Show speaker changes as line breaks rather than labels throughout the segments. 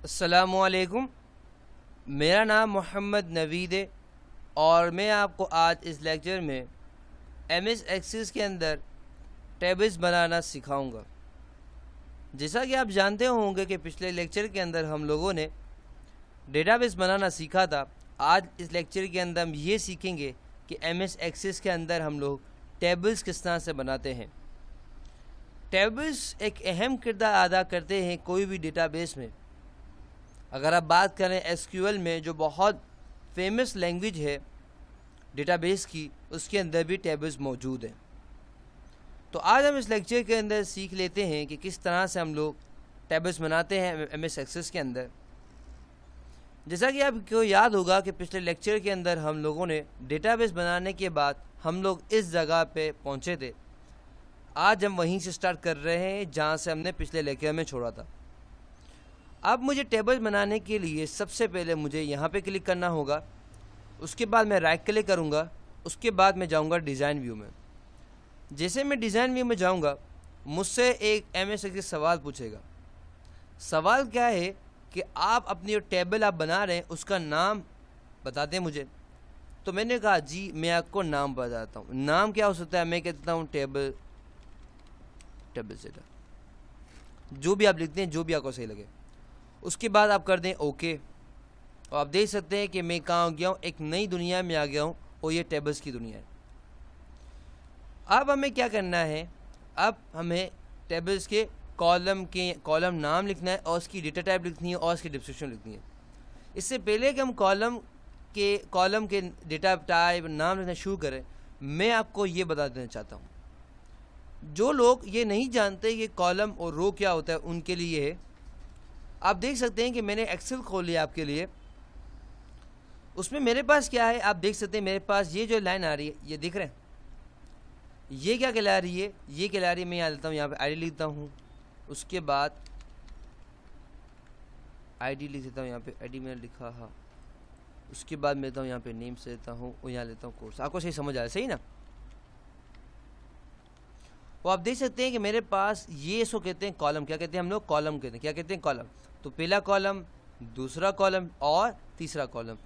अस्सलामुअलैकुम। मेरा नाम मोहम्मद नवीद है और मैं आपको आज इस लेक्चर में एमएस एक्सेस के अंदर टेबल्स बनाना सिखाऊंगा। जैसा कि आप जानते होंगे कि पिछले लेक्चर के अंदर हम लोगों ने डेटाबेस बनाना सीखा था। आज इस लेक्चर के अंदर हम ये सीखेंगे कि एमएस एक्सेस के अंदर हम लोग टेबल्स किस तरह से बनाते हैं। टेबल्स एक अहम किरदार अदा करते हैं कोई भी डेटाबेस में। अगर आप बात करें एसक्यूएल में, जो बहुत फेमस लैंग्वेज है डेटाबेस की, उसके अंदर भी टेबल्स मौजूद हैं। तो आज हम इस लेक्चर के अंदर सीख लेते हैं कि किस तरह से हम लोग टेबल्स बनाते हैं एमएस एक्सेस के अंदर। जैसा कि आपको याद होगा कि पिछले लेक्चर के अंदर हम लोगों ने डेटाबेस बनाने के बाद हम लोग इस जगह पे पहुंचे थे। आज हम वहीं से स्टार्ट कर रहे हैं जहां से हमने पिछले लेक्चर में छोड़ा था। अब मुझे टेबल बनाने के लिए सबसे पहले मुझे यहाँ पे क्लिक करना होगा। उसके बाद मैं राइट क्लिक करूँगा। उसके बाद मैं जाऊँगा डिज़ाइन व्यू में। जैसे मैं डिज़ाइन व्यू में जाऊँगा, मुझसे एक एमएस एक्सेस सवाल पूछेगा। सवाल क्या है कि आप अपनी जो टेबल आप बना रहे हैं उसका नाम बता दें मुझे। तो मैंने कहा जी मैं आपको नाम बताता हूँ। नाम क्या हो सकता है? मैं कहता हूँ टेबल सेटर, जो भी आप लिखते हैं, जो भी आपको सही लगे। उसके बाद आप कर दें ओके। और आप देख सकते हैं कि मैं कहाँ गया हूँ, एक नई दुनिया में आ गया हूँ और ये टेबल्स की दुनिया है। अब हमें क्या करना है? अब हमें टेबल्स के कॉलम नाम लिखना है और उसकी डेटा टाइप लिखनी है और उसकी डिस्क्रिप्शन लिखनी है। इससे पहले कि हम कॉलम के डेटा टाइप नाम लिखना शुरू करें, मैं आपको ये बता देना चाहता हूँ। जो लोग ये नहीं जानते कि कॉलम और रो क्या होता है, उनके लिए है। आप देख सकते हैं कि मैंने एक्सेल खोल लिया आपके लिए। उसमें मेरे पास क्या है आप देख सकते हैं। मेरे पास ये जो लाइन आ रही है, ये दिख रहे हैं? ये क्या कहला रही है? ये कहला रही है, मैं यहाँ लेता हूँ, यहाँ पे आईडी लिखता हूँ। उसके बाद आईडी लिख देता हूँ, यहाँ पे आईडी मैंने लिखा। हाँ, उसके बाद मैं लेता हूँ यहाँ पे नेम से लेता हूँ और यहाँ लेता हूँ कोर्स। आपको सही समझ आया? सही ना? वो आप देख सकते हैं कि मेरे पास ये इसको कहते हैं कॉलम। क्या कहते हैं हम लोग? कॉलम कहते हैं। क्या कहते हैं? कॉलम। तो पहला कॉलम, दूसरा कॉलम और तीसरा कॉलम।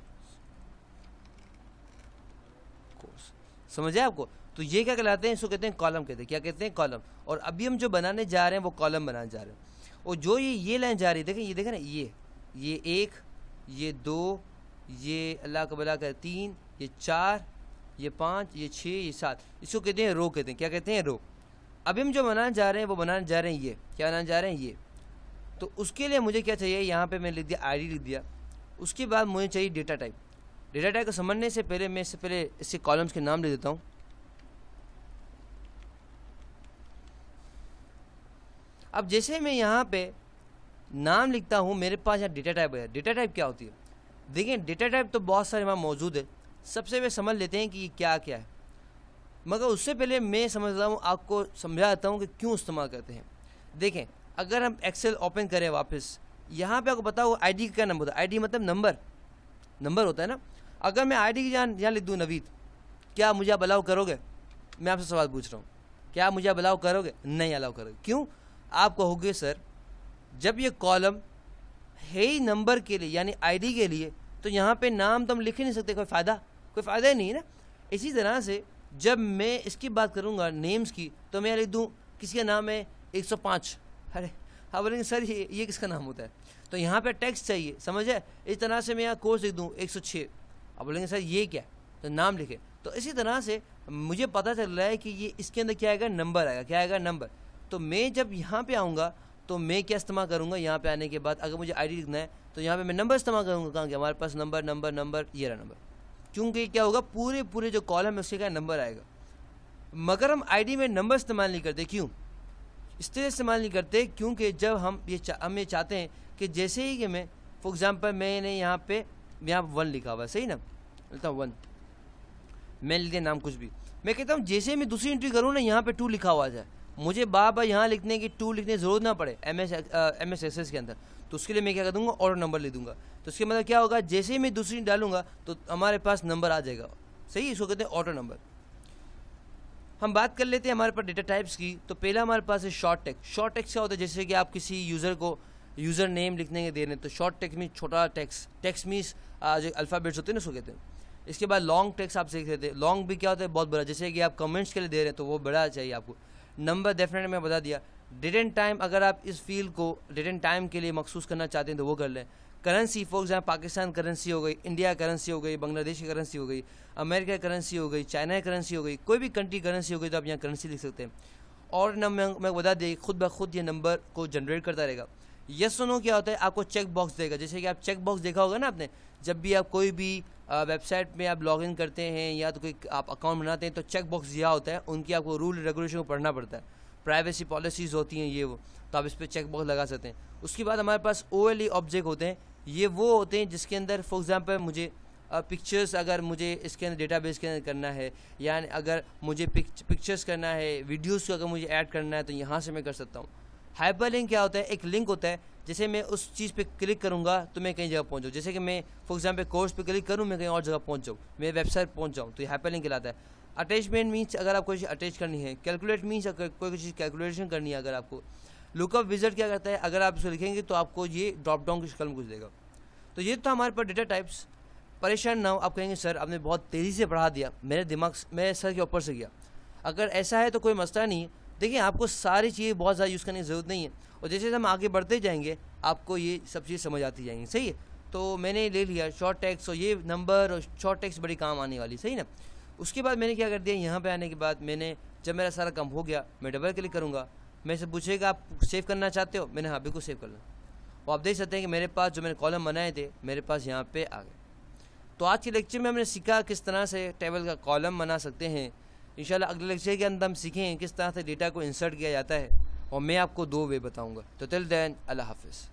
समझ आए आपको? तो ये क्या कहलाते हैं? इसको कहते हैं कॉलम कहते हैं। क्या कहते हैं? कॉलम। और अभी हम जो बनाने जा रहे हैं वो कॉलम बनाने जा रहे हैं। और जो ये लाइन जा रही है, देखें, ये देखें ना, ये 1, ये 2, ये अल्लाह का भला कर 3, ये 4, ये 5, ये 6, ये 7, इसको कहते हैं रो कहते हैं। क्या कहते हैं? रो। अभी हम जो बनाने जा रहे हैं वो बनाने जा रहे हैं ये। क्या बनाने जा रहे हैं? ये। तो उसके लिए मुझे क्या चाहिए? यहाँ पे मैंने लिख दिया आईडी लिख दिया। उसके बाद मुझे चाहिए डेटा टाइप। डेटा टाइप को समझने से पहले मैं इससे पहले इससे कॉलम्स के नाम लिख देता हूँ। अब जैसे मैं यहाँ पे नाम लिखता हूँ, मेरे पास यहाँ डेटा टाइप है। डेटा टाइप क्या होती है? देखिए, डेटा टाइप तो बहुत सारे वहाँ मौजूद है। सबसे पहले समझ लेते हैं कि ये क्या क्या है। मगर उससे पहले मैं समझता हूँ, आपको समझाता हूँ कि क्यों इस्तेमाल करते हैं। देखें, अगर हम एक्सेल ओपन करें वापस, यहाँ पे आपको पता हो आईडी का क्या नंबर होता है? आईडी मतलब नंबर होता है ना। अगर मैं आईडी की यहाँ लिख दूँ नवीद, क्या मुझे आप अलाउ करोगे? मैं आपसे सवाल पूछ रहा हूँ, क्या मुझे आप अलाउ करोगे? नहीं अलाउ करोगे। क्यों? आप कहोगे सर जब ये कॉलम है ही नंबर के लिए यानी आईडी के लिए, तो यहाँ पे नाम तो हम लिख ही नहीं सकते। कोई फ़ायदा ही नहीं है ना। इसी तरह से जब मैं इसकी बात करूँगा नेम्स की, तो मैं लिख दूँ किसी का नाम है 105। अरे हाँ, बोलेंगे सर ये किसका नाम होता है? तो यहाँ पे टेक्स्ट चाहिए, समझे? इस तरह से मैं यहाँ कोर्स लिख दूँ 106। अब बोलेंगे सर ये क्या? तो नाम लिखे। तो इसी तरह से मुझे पता चल रहा है कि ये इसके अंदर क्या आएगा? नंबर आएगा। क्या आएगा? नंबर। तो मैं जब यहाँ पे आऊँगा तो मैं क्या इस्तेमाल करूँगा? यहाँ पे आने के बाद अगर मुझे आईडी लिखना है तो यहाँ पे मैं नंबर इस्तेमाल करूँगा। कहाँ गया? हमारे पास नंबर, ये रहा नंबर। क्योंकि क्या होगा? पूरे जो कॉलम है उसके क्या नंबर आएगा। मगर हम आईडी में नंबर इस्तेमाल नहीं करते। क्यों इसलिए इस्तेमाल नहीं करते? क्योंकि जब हम ये चाहते हैं कि जैसे ही कि मैं फॉर एग्जांपल मैंने यहाँ 1 लिखा हुआ है, सही ना? लिखता हूँ 1, मैं लिख दिया नाम कुछ भी। मैं कहता हूँ जैसे मैं दूसरी एंट्री करूँ ना, यहाँ पे 2 लिखा हुआ जाए, मुझे बार यहाँ लिखने की 2 लिखने की ज़रूरत ना पड़े एमएस एक्सेस के अंदर। तो उसके लिए मैं क्या कर दूँगा? ऑर्डर नंबर लिख दूँगा। तो उसके मतलब क्या होगा? जैसे ही मैं दूसरी डालूंगा तो हमारे पास नंबर आ जाएगा। सही, इसको कहते हैं ऑटो नंबर। हम बात कर लेते हैं हमारे पास डेटा टाइप्स की। तो पहला हमारे पास है शॉर्ट टेक्स्ट। शॉर्ट टेक्स्ट क्या होता है? जैसे कि आप किसी यूज़र को यूज़र नेम लिखने के दे रहे हैं तो शॉर्ट टेक्स्ट मीन्स छोटा टेक्स्ट, टेक्स्ट मीन्स जो अल्फ़ाबेट्स होते हैं ना उसको कहते हैं। इसके बाद लॉन्ग टेक्स्ट आप सीख लेते हैं। लॉन्ग भी क्या होता है, बहुत बड़ा, जैसे कि आप कमेंट्स के लिए दे रहे हैं तो वो बड़ा चाहिए आपको। नंबर डेफिनेटली मैं बता दिया। डेट एंड टाइम, अगर आप इस फील्ड को डेट एंड टाइम के लिए मखसूस करना चाहते हैं तो वो कर लें। Currency, for example Pakistan currency हो गई, इंडिया करेंसी हो गई, बांग्लादेश की करेंसी हो गई, अमेरिका करेंसी हो गई, चाइना करेंसी हो गई, कोई भी कंट्री करेंसी हो गई तो आप यहाँ करेंसी लिख सकते हैं। और मैं बता दें खुद ब खुद ये नंबर को जनरेट करता रहेगा। यस और नो क्या होता है, आपको चेक बॉक्स देगा। जैसे कि आप चेक बॉक्स देखा होगा ना आपने, जब भी आप कोई भी वेबसाइट में आप लॉगिन करते हैं या तो कोई आप अकाउंट बनाते हैं तो चेक बॉक्स दिया होता है, उनकी आपको रूल रेगुलेशन को पढ़ना पड़ता है, प्राइवेसी पॉलिसीज़ होती हैं ये वो, तो आप इस पर चेक बॉक्स लगा सकते हैं। उसके बाद हमारे पास OLE ऑब्जेक्ट होते हैं। ये वो होते हैं जिसके अंदर फॉर एग्जांपल मुझे पिक्चर्स, अगर मुझे इसके अंदर डेटाबेस के अंदर करना है, यानी अगर मुझे पिक्चर्स करना है, वीडियोस को अगर मुझे ऐड करना है तो यहाँ से मैं कर सकता हूँ। हाइपरलिंक क्या होता है, एक लिंक होता है, जैसे मैं उस चीज़ पे क्लिक करूँगा तो मैं कहीं जगह पहुँच जाऊँ। जैसे कि मैं फॉर एग्जांपल कोर्स पे क्लिक करूँ, मैं कहीं और जगह पहुँच जाऊँ, मैं वेबसाइट पहुँच जाऊँ, तो ये हाइपरलिंक कहलाता है। अटैचमेंट मीन्स अगर आपको चीज़ अटैच करनी है। कैलकुलेट मीन्स अगर कोई चीज़ कैलकुलेशन करनी है अगर आपको। लुकअप विज़र्ड क्या करता है, अगर आप इसको लिखेंगे तो आपको ये ड्रॉप डाउन की शक्ल में कुछ देगा। तो ये तो हमारे पास डेटा टाइप्स। परेशान ना हो, आप कहेंगे सर आपने बहुत तेज़ी से पढ़ा दिया, मेरे सर के ऊपर से गया। अगर ऐसा है तो कोई मसला नहीं। देखिए आपको सारी चीज़ें बहुत ज़्यादा यूज़ करने की ज़रूरत नहीं है, और जैसे हम आगे बढ़ते जाएंगे आपको ये सब चीज़ समझ आती जाएंगी। सही है, तो मैंने ले लिया शॉर्ट टेक्स्ट, और ये नंबर और शॉर्ट टेक्स्ट बड़ी काम आने वाली, सही ना। उसके बाद मैंने क्या कर दिया, यहाँ पे आने के बाद मैंने जब मेरा सारा काम हो गया मैं डबल क्लिक करूँगा, मेरे से पूछेगा आप सेव करना चाहते हो, मैंने हाँ बिल्कुल सेव कर लो। और आप देख सकते हैं कि मेरे पास जो मैंने कॉलम बनाए थे मेरे पास यहाँ पे आ गए। तो आज के लेक्चर में हमने सीखा किस तरह से टेबल का कॉलम बना सकते हैं। इंशाल्लाह अगले लेक्चर के अंदर हम सीखें किस तरह से डेटा को इंसर्ट किया जाता है, और मैं आपको 2 वे बताऊँगा। तो टिल देन अल्लाह हाफिज़।